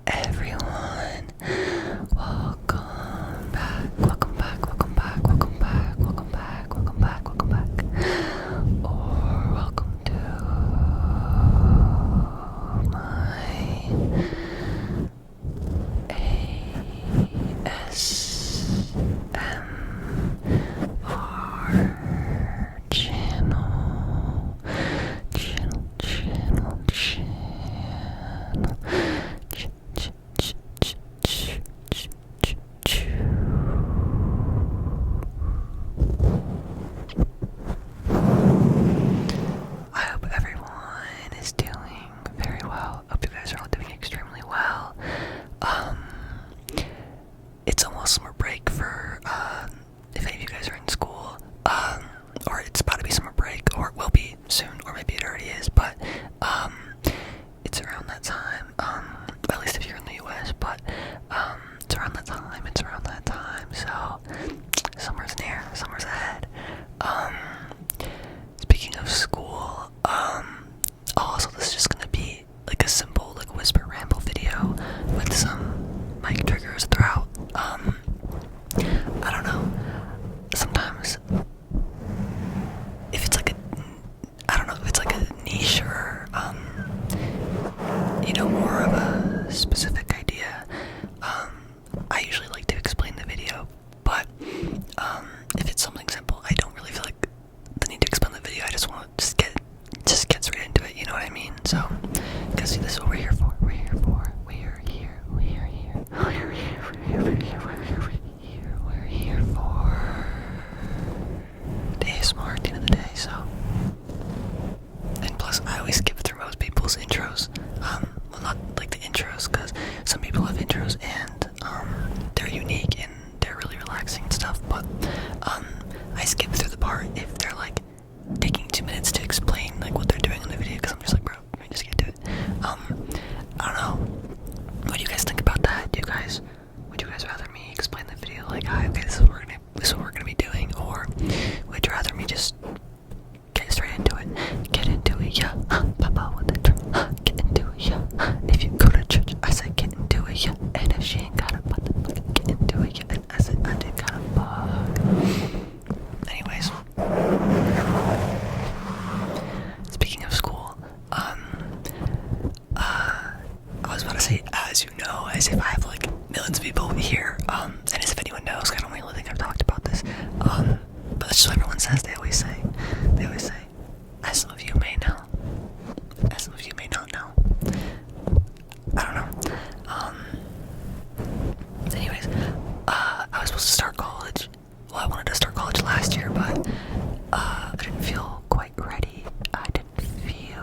everyone. Welcome back, welcome back, welcome back, welcome back, welcome back, welcome back, welcome back. Or welcome to my ASMR channel. I hope everyone is doing very well. Hope you guys are all doing extremely well. It's almost summer break for if any of you guys are in school, or it's about to be summer break, or it will be soon, or maybe it already is, but it's around that time, at least if you're in the US, but it's around that time, so summer's near, summer's ahead. Speaking of school, also this is just gonna be like a simple like whisper ramble video with some mic triggers throughout. I don't know, sometimes if it's like a niche or more of a specific idea, I usually like to explain the video, but if it's something simple, I don't really feel like the need to explain the video. I just want to just get straight into it, you know what I mean? So, because this is what we're here for. We're here for the ASMR at the end of the day, so. And plus, I always skip through most people's intros. Well, not like the intros, because some people have intros and they're unique and they're really relaxing and stuff, but I skip through the part if they're like taking 2 minutes to explain like what they're doing in the video, because I'm just like, bro, let me just get to it. I don't know. What do you guys think about that? Would you guys rather me explain the video like, hi, okay, this is what we're gonna be doing, or would you rather me just get straight into it? Get into it, yeah. Papa with the drum. Get into it, yeah. If you go to church, I said get into it, yeah. And if she ain't got a button, get into it, yeah. And I said I did got a bug. Anyways, speaking of school, I was about to say, as you know, as if I have like millions of people here, and as if anyone knows, I don't really think I've talked about this, but that's just what everyone says. They always say, as some of you may know, as some of you may not know. I don't know. Anyways, I was supposed to start college. Well, I wanted to start college last year, but I didn't feel quite ready. I didn't feel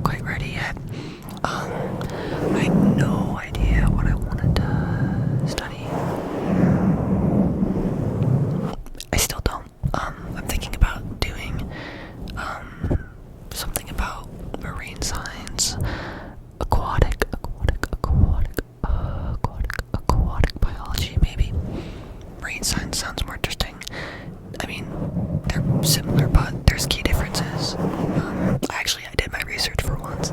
quite ready yet. I had no idea what I wanted to study. I still don't. I'm thinking about doing something about marine science, aquatic biology, maybe. Marine science sounds more interesting. I mean, they're similar, but there's key differences. I did my research for once.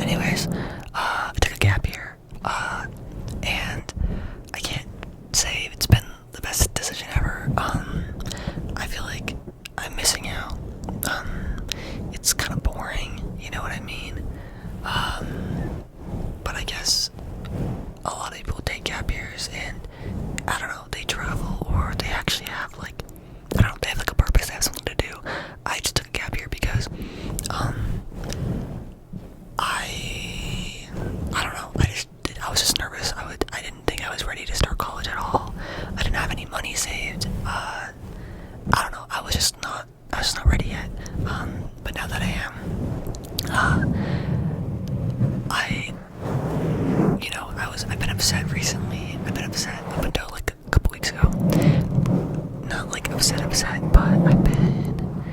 Anyways, I took a gap year, and I can't say it's been the best decision ever. I feel like I'm missing out. It's kind of boring, you know what I mean? But I guess a lot of people take gap years and, I don't know, they travel, or they actually have like, I don't know, they have like a purpose, they have something to do. I just took a gap year because, I don't know, I was just nervous. I didn't think I was ready to start college at all. I didn't have any money saved. I don't know, I was just not ready yet. But now that I am, I've been upset recently. I've been upset up until like a couple weeks ago. Not like upset, but I've been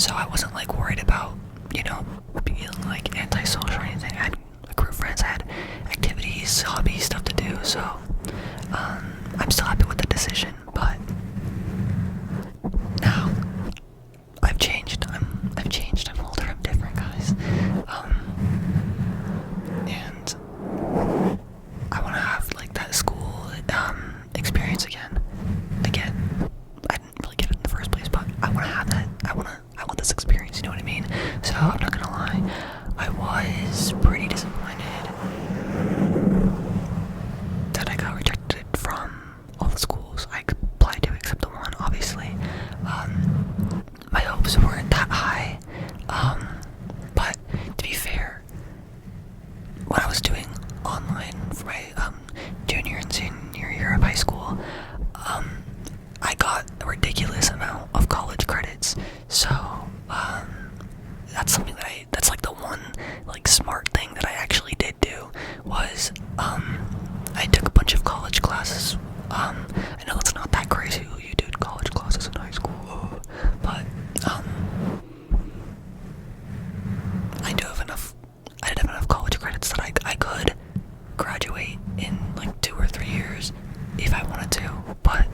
so I wasn't like worried about, being like antisocial or anything. I had a group of friends, I had activities, hobbies, stuff to do, so I'm still happy with the decision, but now I've changed. I've changed. I'm older. I'm different, guys. And I want to have like that school experience again. I didn't really get it in the first place, but I want to have that. I want this experience. You know what I mean? So I'm not gonna lie. I was pretty disappointed that I got rejected from all the schools I applied to, except the one, obviously. My hopes weren't that high, but to be fair, when I was doing online for my junior and senior year of high school, I got a ridiculous amount of college credits, so that's something that's like the one like smart thing that I actually did do, was I took a bunch of college classes. I know it's not that crazy who you did college classes in high school, but I did have enough college credits that I could graduate in like 2 or 3 years if I wanted to, but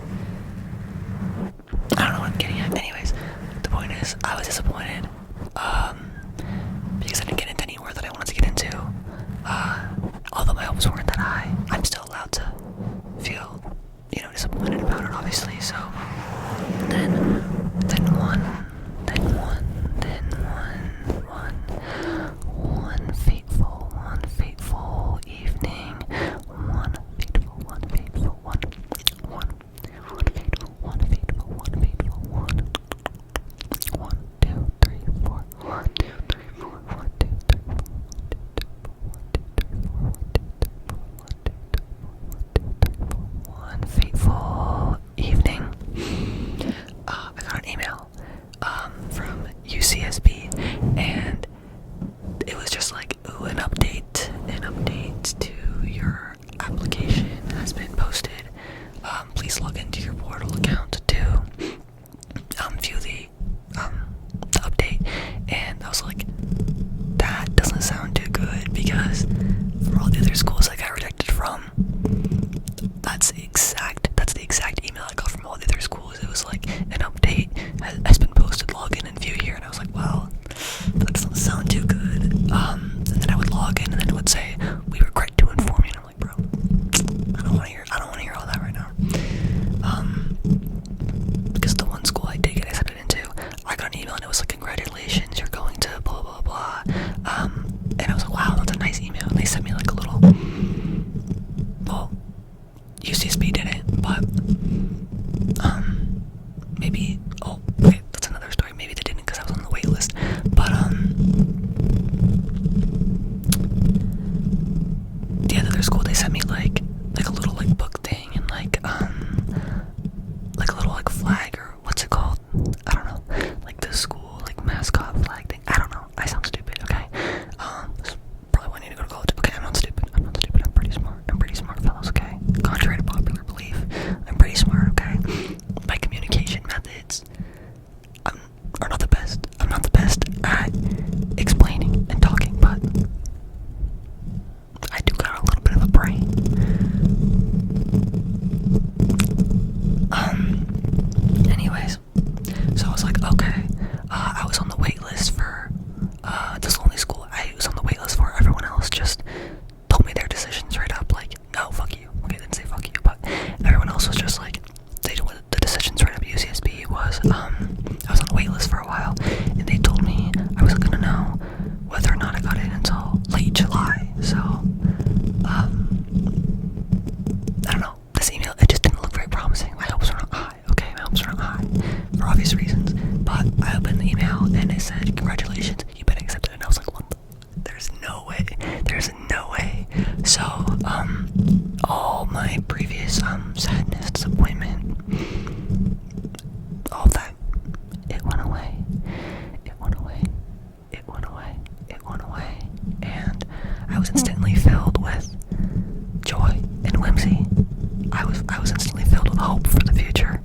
I don't know what I'm getting at. Anyways, the point is, I was disappointed because I didn't get into anywhere that I wanted to get into. Although my hopes weren't that high, I'm still allowed to feel, disappointed about it, obviously. So then one fateful evening, one fateful 1 fateful evening, I got an email from UCSB, and it was just like, ooh, an update to your application has been posted. Please log into your portal account to view the update. And I was like, that doesn't sound too good, because for all the other schools I got rejected from, that's the exact email I got from all the other schools. It was like, an update has been posted, log in and view here. And I was like, well, that doesn't sound too good. And then I would log in, and then it would say, we regret to inform you. And I'm like, bro, I don't want to hear all that right now. Because the one school I did get accepted into, I got an email and it was like, congratulations, you're going to blah blah blah. And I was like, wow, that's a nice email. And they sent me like a little, well, UCSB didn't, but maybe, oh, okay, that's another story. Maybe they didn't because I was on the wait list. But the other school, they sent me like a little like book thing, and like a little like flag, or what's it called? I don't know. Like the school like mascot flag thing. I don't know. I sound stupid, okay? Probably why I need to go to college. Okay, I'm not stupid. I'm pretty smart, fellas, okay? Contrary to popular belief, I'm pretty smart, okay? My communication methods are not the best. I'm not the best at explaining and talking, but I do got a little bit of a brain. Anyways, so I was like, okay, I was on the wait list for this only school. I was on the wait list for. Everyone else just told me their decision straight up, like, no, fuck you. Okay, they didn't say fuck you, but everyone else was just like, they told the decision straight up. UCSB was, I was on the wait list for a while, and they told me I wasn't gonna know whether or not I got in until late July. So, I don't know. This email, it just didn't look very promising. My hopes were not high. Okay, my hopes were not high for obvious reasons. But I opened the email and it said, congratulations, you've been accepted. And I was like, what? There's no way. So, all my previous sadness, disappointment, all of that, it went away. And I was instantly filled with joy and whimsy. I was instantly filled with hope for the future.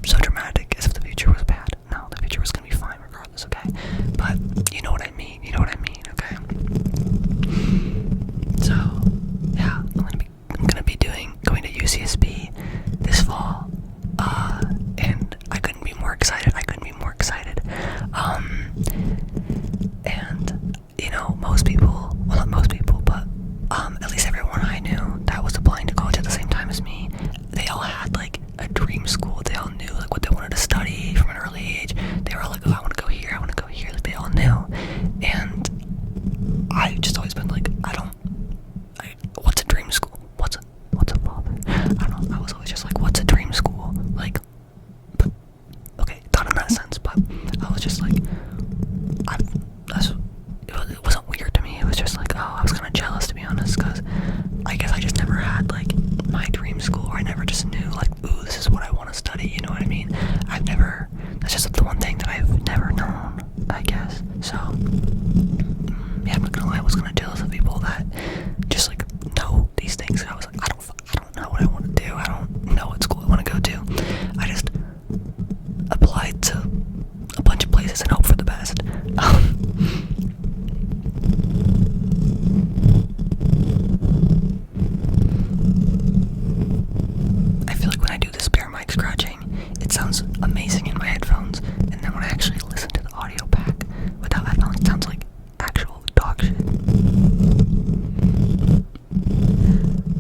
So dramatic, as if the future was bad. No, the future was gonna be fine, excited. I couldn't be more excited. And you know, most people, well, not most people, but at least everyone I knew that was applying to college at the same time as me, they all had like a dream school. They all knew like what they wanted to study from an early age. They were all like, oh, I want to go here, I want to go here. Like they all knew. And I've just always been like, what's a dream school? What's a father? I don't know. I was always just like, what's a dream school? Like, but okay, not in that sense, but I was just like, it wasn't weird to me. It was just like, oh, I was kind of jealous, to be honest, because I guess I just never had like my dream school, or I never just knew like, ooh, this is what I want to study. You know what I mean? That's just the one thing that I've never known, I guess. So yeah, I'm not gonna lie, I was kind of jealous of people that just like know these things. I was like, I don't know what I want to do. I don't know what school I want to go to. I just applied to a bunch of places and hope for the best. I feel like when I do this bear mic scratching, it sounds amazing in my headphones, and then when I actually listen to the audio pack without headphones, it sounds like actual dog shit.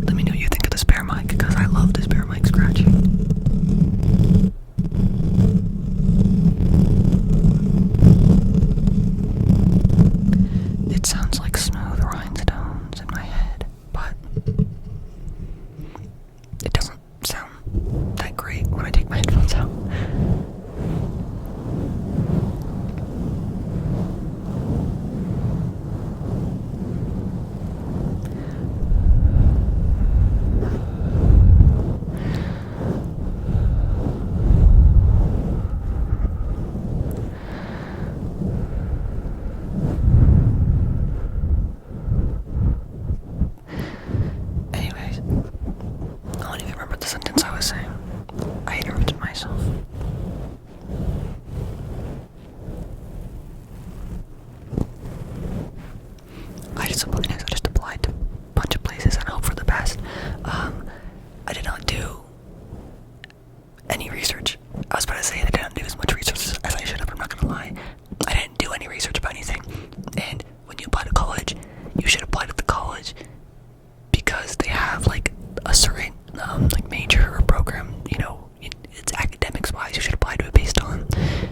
Let me know what you think of this bear mic, because I love this bear mic scratching. It sounds like smooth rhinestones in my head, but it doesn't sound that great when I take my headphones out. Anyways, I don't even remember the sentence I was saying. I interrupted myself. I just applied to a bunch of places and hope for the best. I did not do any research. I was about to say I didn't do as much research as I should have. I'm not gonna lie. I didn't do any research about anything. And when you apply to college, you should apply to the college because they have like a certain like major or program. You know, it's academics wise. You should apply to it based on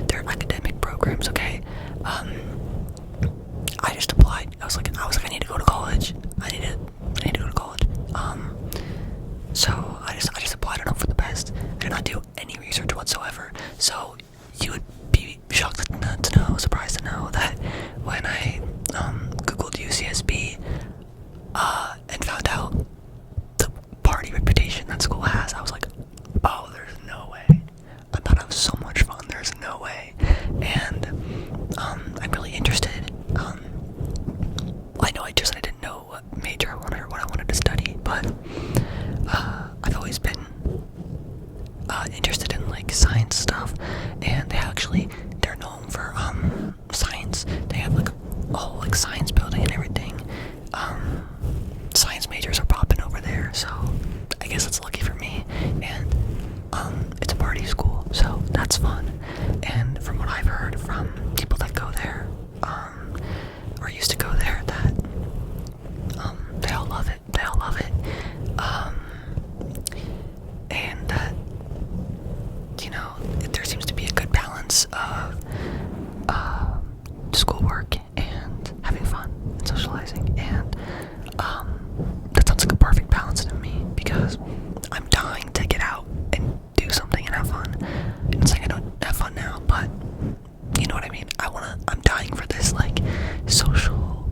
their academic programs. Okay. I just applied. I was like, I need to go to college. I need to go to college. So I just applied and hope for the best. I did not do any research whatsoever. So you would be shocked to know, surprised to know that when I googled UCSB and found out the party reputation that school has, I was like, oh, there's no way. I thought I was so much fun. There's no way. And I'm really interested. I didn't know what major I wanted or what I wanted to study, but I've always been interested in like science stuff, and they're known for science. They have like a whole like science building and everything. Science majors are popping over there, so I guess it's lucky for me. And it's a party school, so that's fun. And from what I've heard from people that go there, or used to go there, that they all love it. And that, you know, there seems to be a good balance of schoolwork and having fun and socializing, and that sounds like a perfect balance to me, because I'm dying to get out and do something and have fun. And it's like I don't have fun now, but you know what I mean. I'm dying for this like social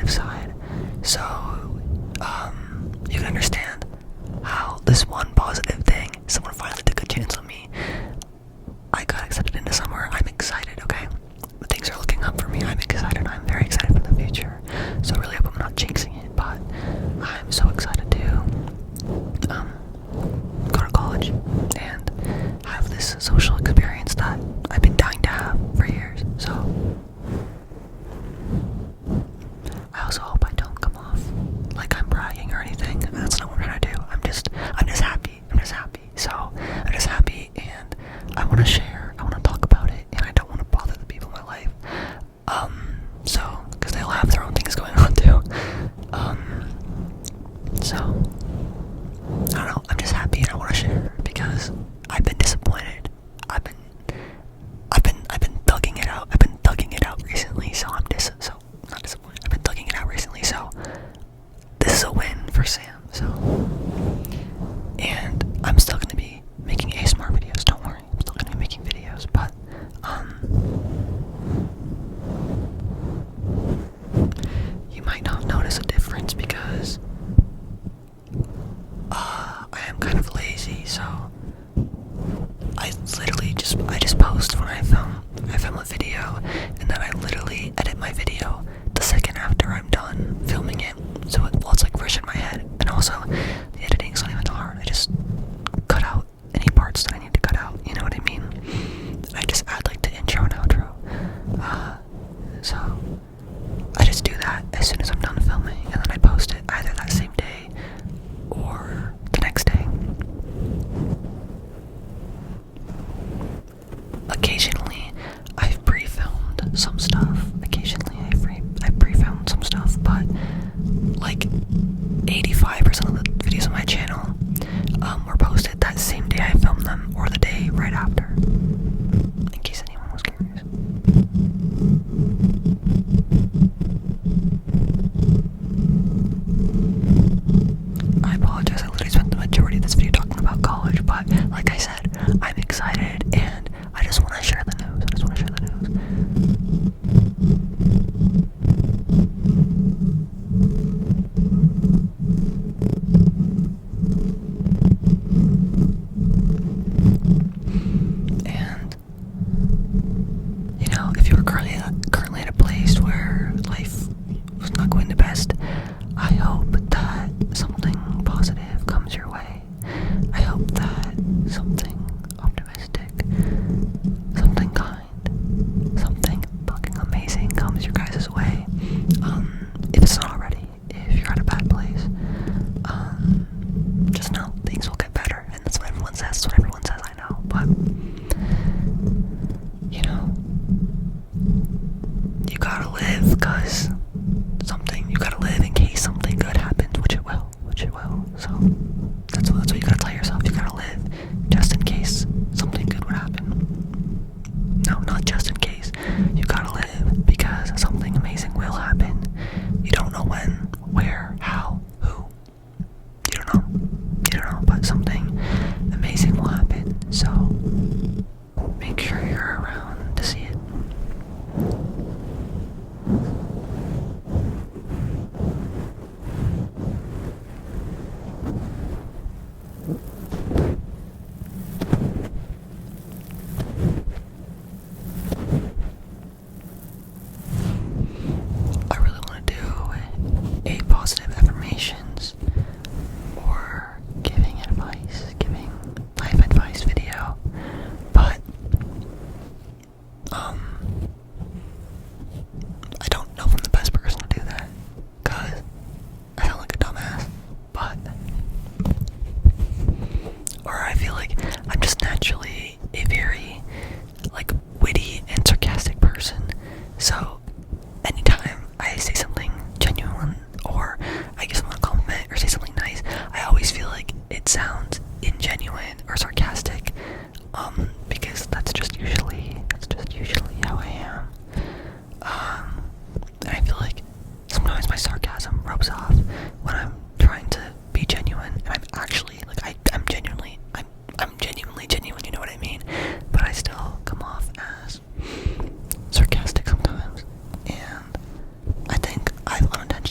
positive side. So, you can understand how this one positive thing, someone finally took a chance on me. I got accepted into somewhere. I'm excited, okay? Things are looking up for me. I'm excited. I'm very excited for the future. So I really hope I'm not jinxing it, but I'm so excited to go to college and have this social experience that I've been dying to have for years. So I also hope I don't come off like I'm bragging or anything. That's not what I'm trying to do. I'm just happy. So I'm just happy, and I want to share. I want to talk about it, and I don't want to bother the people in my life. So because they all have their own things going on too. So I don't know. I'm just happy, and I want to share because I've been disappointed. I've been thugging it out. I've been thugging it out recently. So not disappointed. I've been thugging it out recently. So this is a win for Sam. So, and I'm still gonna be making ASMR videos. Don't worry. I'm still gonna be making videos, but you might not notice a difference because I am kind of lazy, so I just post when I film a video, and then I literally edit my video the second after I'm done filming it, so it's like fresh in my head. And also, the editing's not even hard. I just cut out any parts that I need to cut out, you know what I mean? I just add like the intro and outro. So I just do that as soon as I'm done filming, and then I post it either that same day or the next day. Occasionally, I've pre-filmed some stuff. I've pre-filmed some stuff, but like 85% of the videos on my channel were posted that same day I filmed them or the day right after, in case anyone was curious. I apologize, I literally spent the majority of this video talking about college, but like I said, I'm excited and I just want to share the news. And you know, if you're currently at a place where life was not going the best, I hope that something positive comes your way. I hope that something optimistic, something kind, something fucking amazing comes your guys' way. If it's not already, if you're at a bad place, just know things will get better, and that's what everyone says. I know, but you know, you gotta live, cause you gotta live in case something good happens, which it will. So that's what you gotta tell yourself. You gotta live just in case something good would happen. No, not just in case. You gotta live because something amazing will happen. You don't know when, where, how, who. You don't know, but something amazing will happen. So make sure you're around to see it. I really want to do a positive affirmations or giving life advice video, but I don't know if I'm the best person to do that, cause I sound like a dumbass, or I feel like I'm just naturally a very like witty and sarcastic person, so anytime I say something genuine or I give someone a compliment or say something nice, I always feel like it sounds ingenuine or sarcastic, because that's just usually how I am. And I feel like sometimes my sarcasm rubs off when I'm trying to be genuine, and I'm actually like I'm genuinely genuine, you know what I mean? But I still come off as sarcastic sometimes, and I think I've unintentionally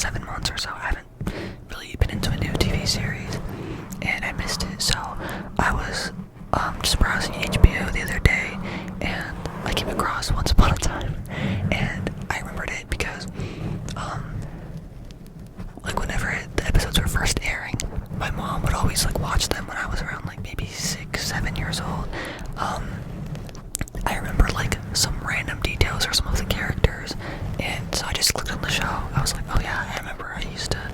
like 7 months or so. I haven't really been into a new TV series, and I missed it. So I was just browsing HBO the other day, and I came across Once Upon a Time, and I remembered it because like whenever the episodes were first airing, my mom would always like watch them when I was around like maybe 6, 7 years old. I remember like some random details or some of the characters, and so I just clicked on the show. I was like, oh yeah, I remember I used to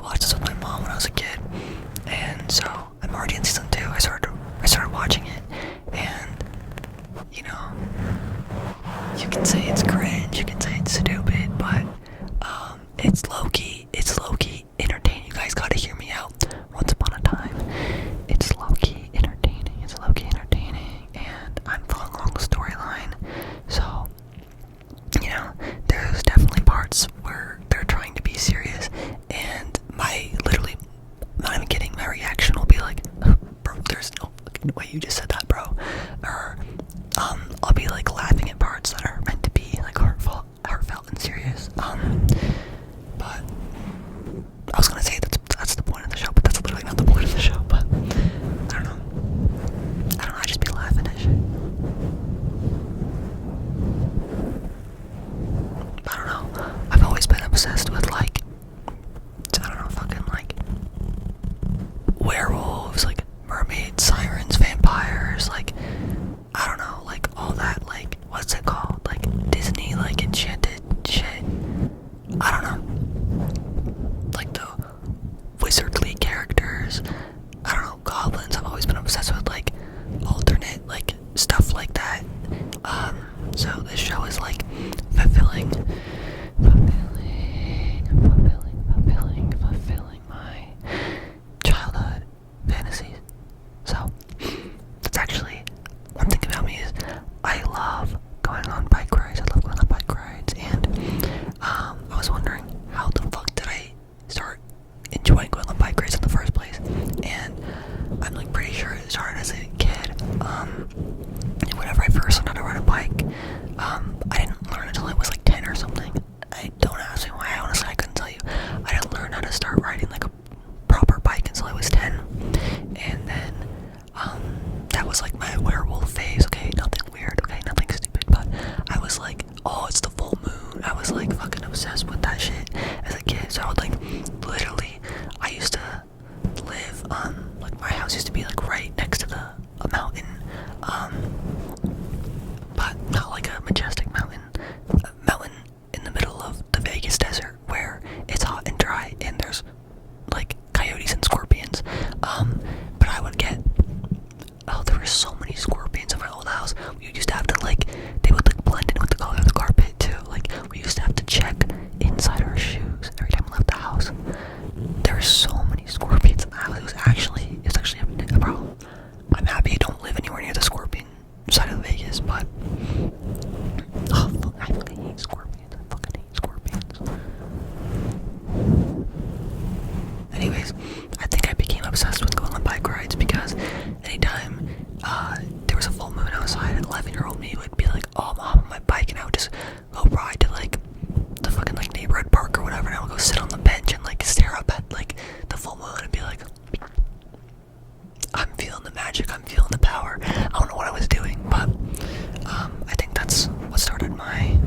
watch this with my mom when I was a kid, and so I'm already in season 2. I started watching it, and you know, you can say it's cringe, you can say it's stupid, but it's low-key entertaining. You guys gotta hear me out. Once Upon a Time, it's low-key entertaining. And I'm following along the storyline. So, you know, there's definitely parts where they're trying to be serious, and not even kidding, my reaction will be like, bro, there's no fucking way you just said that, bro. Or, I'll be like laughing at parts that are meant to be like heartfelt and serious. But I was gonna say that's the point of the show, but that's literally not the point of the show. But I don't know. I just be laughing at shit. I don't know. I've always been obsessed with like, I don't know, fucking like werewolves, like mermaids, sirens, vampires, like I don't know, like all that, like what's it called? Like Disney, like enchanted shit. I don't know. Like the wizardly characters. I don't know, goblins. I've always been obsessed with like alternate like stuff like that. So this show is like fulfilling my childhood fantasies. So that's actually one thing about me is I love going on bike rides. And I was wondering how the fuck did I start enjoying going on bike rides in the first place? And I'm like pretty sure it started as a kid. Whenever I first learned how to ride a bike, I didn't learn until I was like 10 or something. I don't ask me why, honestly I couldn't tell you. I didn't learn how to start riding like a proper bike until I was 10. And then that was like my werewolf phase. Okay, nothing weird, okay, nothing stupid, but I was like, oh, it's the full moon. I was like fucking obsessed with that shit as a kid. So I would like literally, I used to live like my house used to be like right next to a mountain, but not like a majestic mountain, a mountain in the middle of the Vegas desert where it's hot and dry and there's like coyotes and scorpions. But I would get, there were so many scorpions in my old house. We used to have to like, they would like blend in with the color of the carpet too. Like we used to have to check inside our shoes every time we left the house. There were so many scorpions in the house. It was actually a problem. I'm happy I don't live anywhere near the scorpion side of Vegas, but I fucking hate scorpions. Anyways, I think I became obsessed with going on bike rides because anytime there was a full moon outside, an 11-year-old me would be like, oh, I'm on my bike, and I would just go ride to like the fucking like neighborhood park or whatever, and I would go sit on the bench and like stare up at like the full moon and be like, I'm feeling the magic, I'm feeling the power. I don't know what I was doing, but I think that's what started my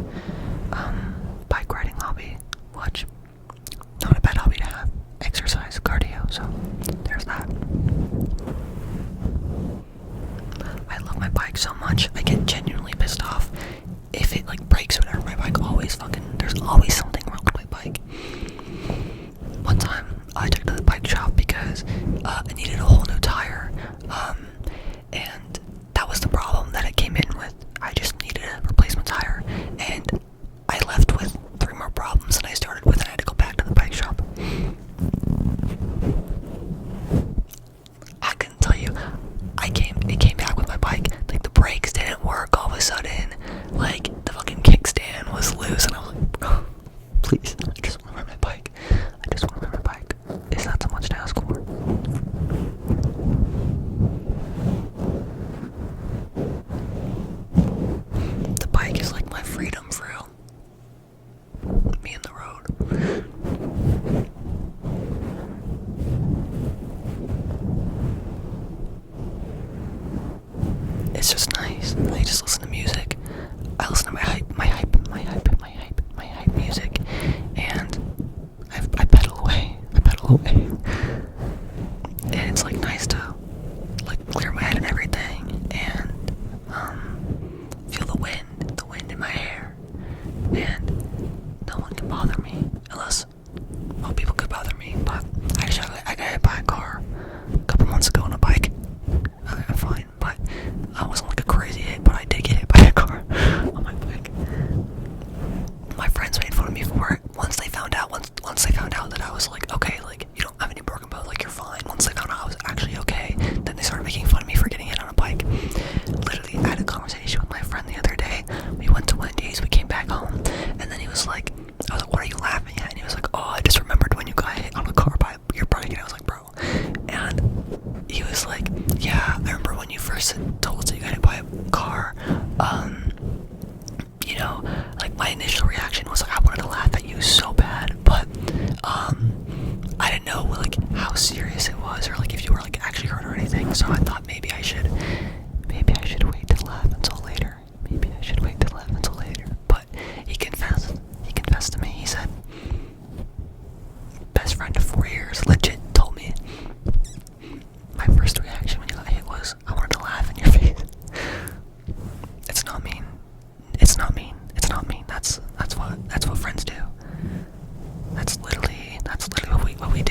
bike riding hobby, which not a bad hobby to have. Exercise, cardio, so there's that. I love my bike so much, I get genuinely pissed off if it like breaks or whatever. My bike always there's always something wrong with my bike. One time I took it to the bike shop because it needed a whole new tire, and that was the problem that it came in with. I just needed a replacement tire, and I left with 3 more problems than I started with, and I had to go back to the bike shop. I couldn't tell you. It came back with my bike. Like the brakes didn't work all of a sudden. Like the fucking kickstand was loose, and I was like, bro, please, I just want to ride my bike. Is that so much to ask for? away. And it's like nice to like clear my head and everything, and feel the wind in my hair, and no one can bother me unless, well, people could bother me. But actually, I got hit by a car a couple months ago on a bike. I'm fine, but I wasn't like a crazy hit, but I did get hit by a car on my bike. My friends made fun of me for it. Once they found out that I was like, okay, like, you don't have any broken bones, like, you're fine. Once they found out I was actually okay, then they started making fun of me for getting hit on a bike. Literally, I had a conversation with my friend the other day. We went to Wendy's, we came back home, and then he was like, I was like, what are you laughing at? And he was like, oh, I just remembered when you got hit on a car by your bike. And I was like, bro. And he was like, yeah, I remember when you first told us that you got hit by a car. You know, like, my initial reaction was like, I wanted to laugh at you so bad, but I didn't know like how serious it was, or like if you were like actually hurt or anything. So I thought maybe I should wait to laugh until later. But he confessed to me. He said, best friend of 4 years, legit told me, my first reaction when you got hit was, I wanted to laugh in your face. It's not mean. That's what friends do. That's literally what we do.